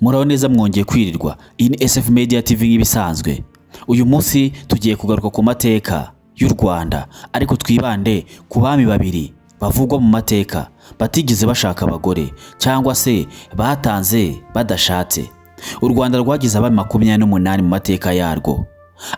Muraho neza mwongeye kwirirwa. Iyi ni SF Media TV nk'ibisanzwe. Uyu munsi tugiye kugaruka ku mateka y'u Rwanda, ariko twibande ku bami babiri bavugwa mu mateka batigeze bashaka abagore cyangwa se batanze badashatse. U Rwanda rwagize abami 28 mu mateka yarwo.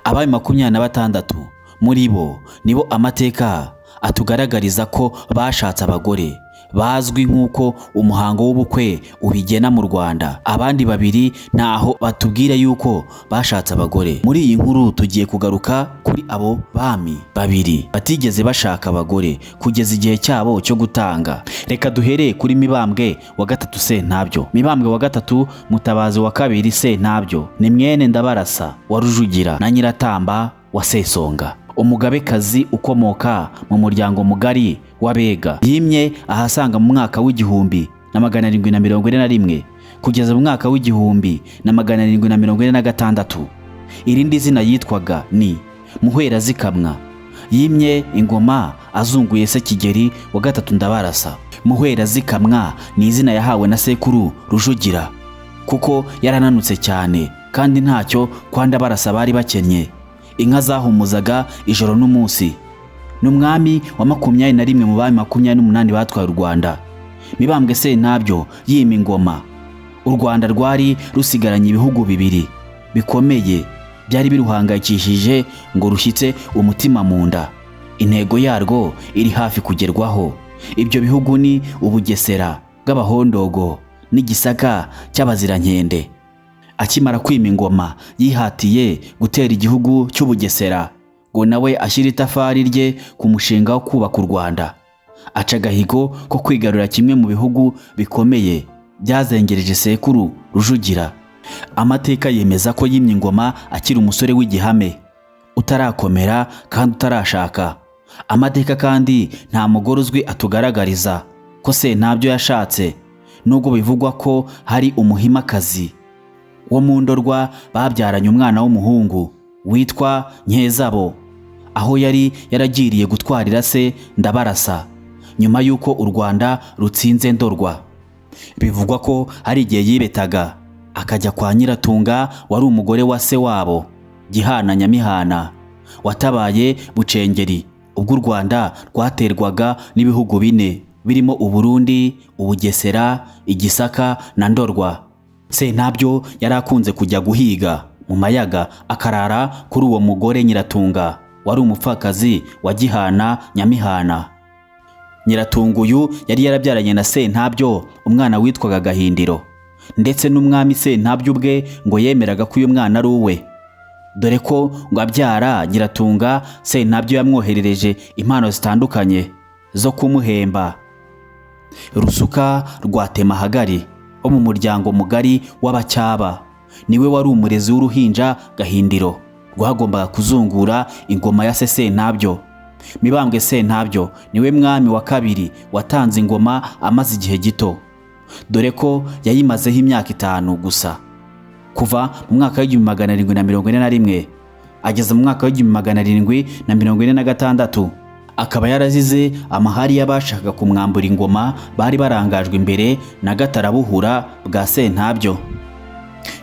Abami 26 muri bo nibo amateka atugaragariza ko bashatse abagore bazwi nk'uko umuhango w'ubukwe ubigena mu Rwanda. Abandi babiri naho batubwira yuko bashatse abagore. Muri iyi nkuru tugiye kugaruka kuri abo bami babiri batigeze bashaka abagore kugeza igihe cyabo cyo gutanga. Reka duhereye kuri Mibambwe wa gatatu Sentabyo. Mibambwe wa gatatu Mutabazi wa kabiri Sentabyo ni mwene Ndabarasa wa Rujugira na Nyiratamba wa Sesonga, umugabekazi ukomoka mu muryango mugari w'Abega. Yimye ahasanga mu mwaka w'igihumbi na 741 kugeza mu mwaka w'igihumbi na 746. Irindi zina yitwaga ni Muhwera Zikamwa. Yimye ingoma azunguye se Kigeri wa gatatu Ndabarasa. Muhwera Zikamwa ni izina yahawe na sekuru Rujugira kuko yarananutse cyane kandi ntacyo kwa Ndabarasa bari bakennye. Inka zahumuzaga ijoro n'umunsi. N'umwami wa 21 mu bami 28 batwaye u Rwanda. Mibambwe Sentabyo yima ingoma. U Rwanda rwari rusigaranye ibihugu bibiri bikomeye byari biruhangayikishije ngo rushyitse umutima mu nda. Intego yarwo iri hafi kugerwaho. Ibyo bihugu ni Ubugesera bw'Abahondogo n'Igisaka cy'Abazirankende. Akimara kwima ingoma yihatiye gutera igihugu cy'Ubugesera ngo nawe ashyira itafari rye ku mushinga wo kubaka u Rwanda. Aca gahigo ko kwigarurira kimwe mu bihugu bikomeye byazengereje sekuru Rujugira. Amateka yemeza ko yimye ingoma akiri umusore w'igihame utarakomera kandi utarashaka. Amateka kandi nta mugore uzwi atugaragariza ko Sentabyo yashatse, nubwo bivugwa ko hari umuhimakazi wo mu Ndorwa babyaranye umwana w'umuhungu witwa Nkezabo, aho yari yaragiriye gutwarira se Ndabarasa nyuma y'uko u Rwanda rutsinze Ndorwa. Bivugwa ko hari igihe yibetaga akajya kwa Nyiratunga wari umugore wa se wabo Gihana Nyamihana watabaye Bucengeri ubwo u Rwanda rwaterwaga n'ibihugu bine birimo Uburundi, Ubugesera, Igisaka na Ndorwa. Sentabyo yari akunze kujya guhiga mu mayaga akarara kuri uwo mugore Nyiratunga wari umupfakazi wa Gihana Nyamihana. Nyiratunga uyu yari yarabyaranye na Sentabyo umwana witwaga Gahindiro, ndetse n'umwami Sentabyo ubwe ngo yemeraga ko uyu mwana ari uwe, dore ko ngo abyara Nyiratunga Sentabyo yamwoherereje impano zitandukanye zo kumuhemba. Rusuka rwa Temahagari wo mu muryango mugari w'Abacyaba niwe wari umurezi w'uruhinja Gahindiro rwagombaga kuzungura ingoma ya se Sentabyo. Mibambwe Sentabyo niwe mwami wa kabiri watanze ingoma amaze igihe gito, dore ko yayimazeho imyaka 5 gusa, kuva mu mwaka w'1741 ageza mu mwaka w'1746. Akaba yarazize amahari y'abashaka kumwambura ingoma bari barangajwe imbere na Gatarabuhura bwa Sentabyo.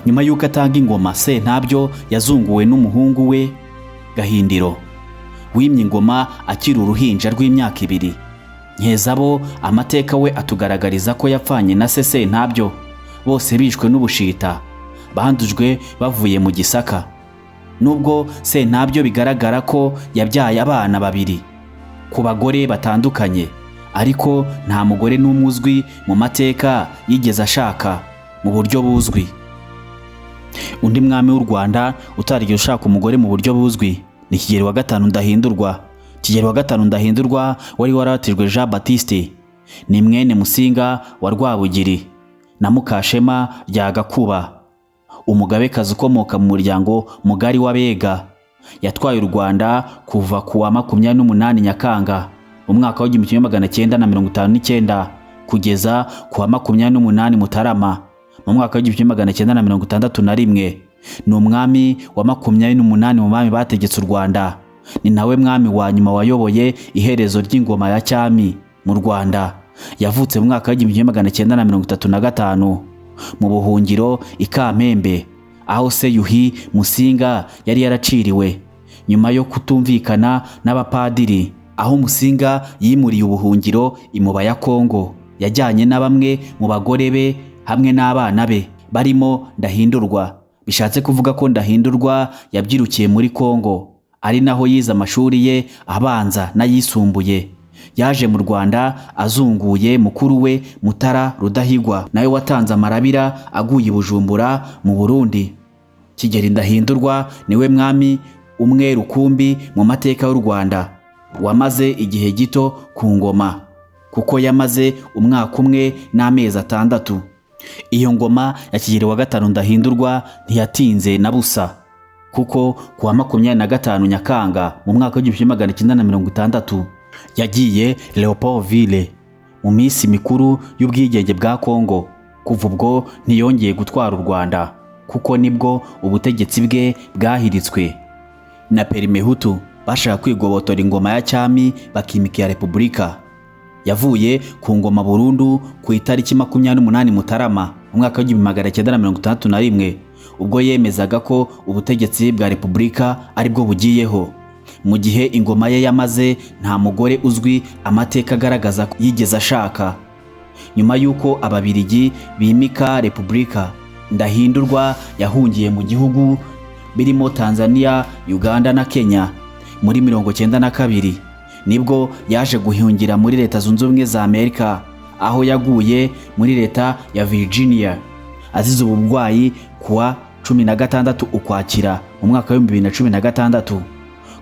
Nyuma y'uko atanga ingoma, Sentabyo yazunguwe n'umuhungu we Gahindiro wimye ingoma akiri uruhinja rw'imyaka 2. Nkezabo amateka we atugaragariza ko yapfanye na se Sentabyo, bose bishwe n'ubushita bandujwe bavuye mu Gisaka. Nubwo Sentabyo bigaragara ko yabyaye abana babiri ku bagore batandukanye, ariko nta mugore n'umwe uzwi mu mateka yigeze ashaka mu buryo buzwi. Undi mwami w'u Rwanda utarigeze ushaka umugore mu buryo buzwi ni Kigeri wa gatanu Ndahindurwa. Kigeri wa gatanu Ndahindurwa wari warabatijwe Jean Baptiste, ni mwene Musinga wa Rwabugiri na Mukashema rya Gakuba, umugabekazi ukomoka mu muryango mugari w'Abega. Yatwaye u Rwanda kuva ku wa 28 Nyakanga mu mwaka w'1959 kugeza ku wa 28 Mutarama mu mwaka w'1961. Ni umwami wa 28 mu bami bategetse u Rwanda. Ni nawe mwami wa nyuma wayoboye iherezo ry'ingoma ya cyami mu Rwanda. Yavutse mu mwaka w'1935 mu buhungiro i Kamembe, aho se Yuhi Musinga yari yaraciriwe nyuma yo kutumvikana n'abapadiri, aho Musinga yimuriye ubuhungiro imuba ya Kongo. Yajyanye na bamwe mu bagore be hamwe n'abana be barimo Ndahindurwa. Bishatse kuvuga ko Ndahindurwa yabyirukiye muri Kongo, ari naho yize amashuri ye abanza n'ayisumbuye. Yaje mu Rwanda azunguye mukuru we Mutara Rudahigwa, nawe watanze amarabira aguye i Bujumbura mu Burundi. Kigeli Ndahindurwa niwe mwami umwe rukumbi mu mateka y'u Rwanda wamaze igihe gito ku ngoma, kuko yamaze umwaka umwe n'amezi 6. Iyo ngoma ya Kigeli wa gatanu Ndahindurwa ntiyatinze na busa, kuko ku wa 25 Nyakanga mu mwaka wa 1960 yagiye Leopoldville mu minsi mikuru y'ubwigenge bwa Kongo. Kuva ubwo ntiyongeye gutwara u Rwanda, kuko nibwo ubutegetsi bwe bwahiritswe na Perimehutu bashaka kwigobotora ingoma ya cyami bakimika ya Repubulika. Yavuye ku ngoma burundu ku itariki 28 Mutarama mu mwaka wa 1961, ubwo yemezaga ko ubutegetsi bwa Repubulika aribwo bugiyeho. Mu gihe ingoma ye yamaze, nta mugore uzwi amateka agaragaza ko yigeze ashaka. Nyuma y'uko ababirigi bimika Repubulika, Ndahindurwa yahungiye mu gihugu birimo Tanzania, Uganda na Kenya. Muri 1992 nibwo yaje guhungira muri Leta Zunze Ubumwe za Amerika, aho yaguye muri Leta ya Virginia azize uburwayi kuwa 16 Ukwakira mu mwaka wa 2016.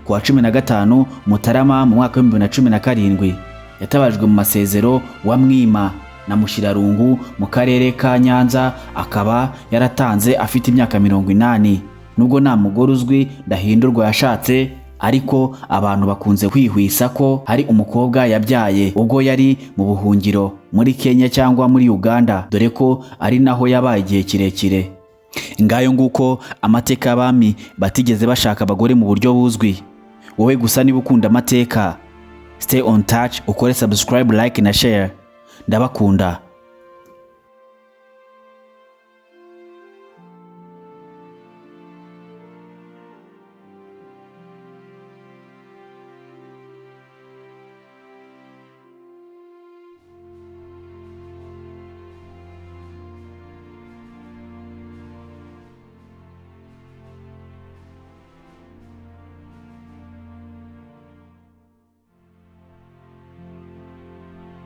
Kuwa 15 Mutarama mu mwaka wa 2017 yatabajwe mu masezero wa Mwima na Mushirarungu mu karere ka Nyanza, akaba yaratanze afite imyaka 80. Nubwo nta mugore uzwi Ndahindurwa yashatse, ariko abantu bakunze kwihwisa ko hari umukobwa yabyaye ubwo yari mu buhungiro muri Kenya cyangwa muri Uganda, dore ko ari naho yabaye igihe kirekire. Ngayo nguko amateka y'abami batigeze bashaka abagore mu buryo buzwi. Wowe gusa niba ukunda amateka, stay on touch, ukore subscribe, like na share. Ndabakunda.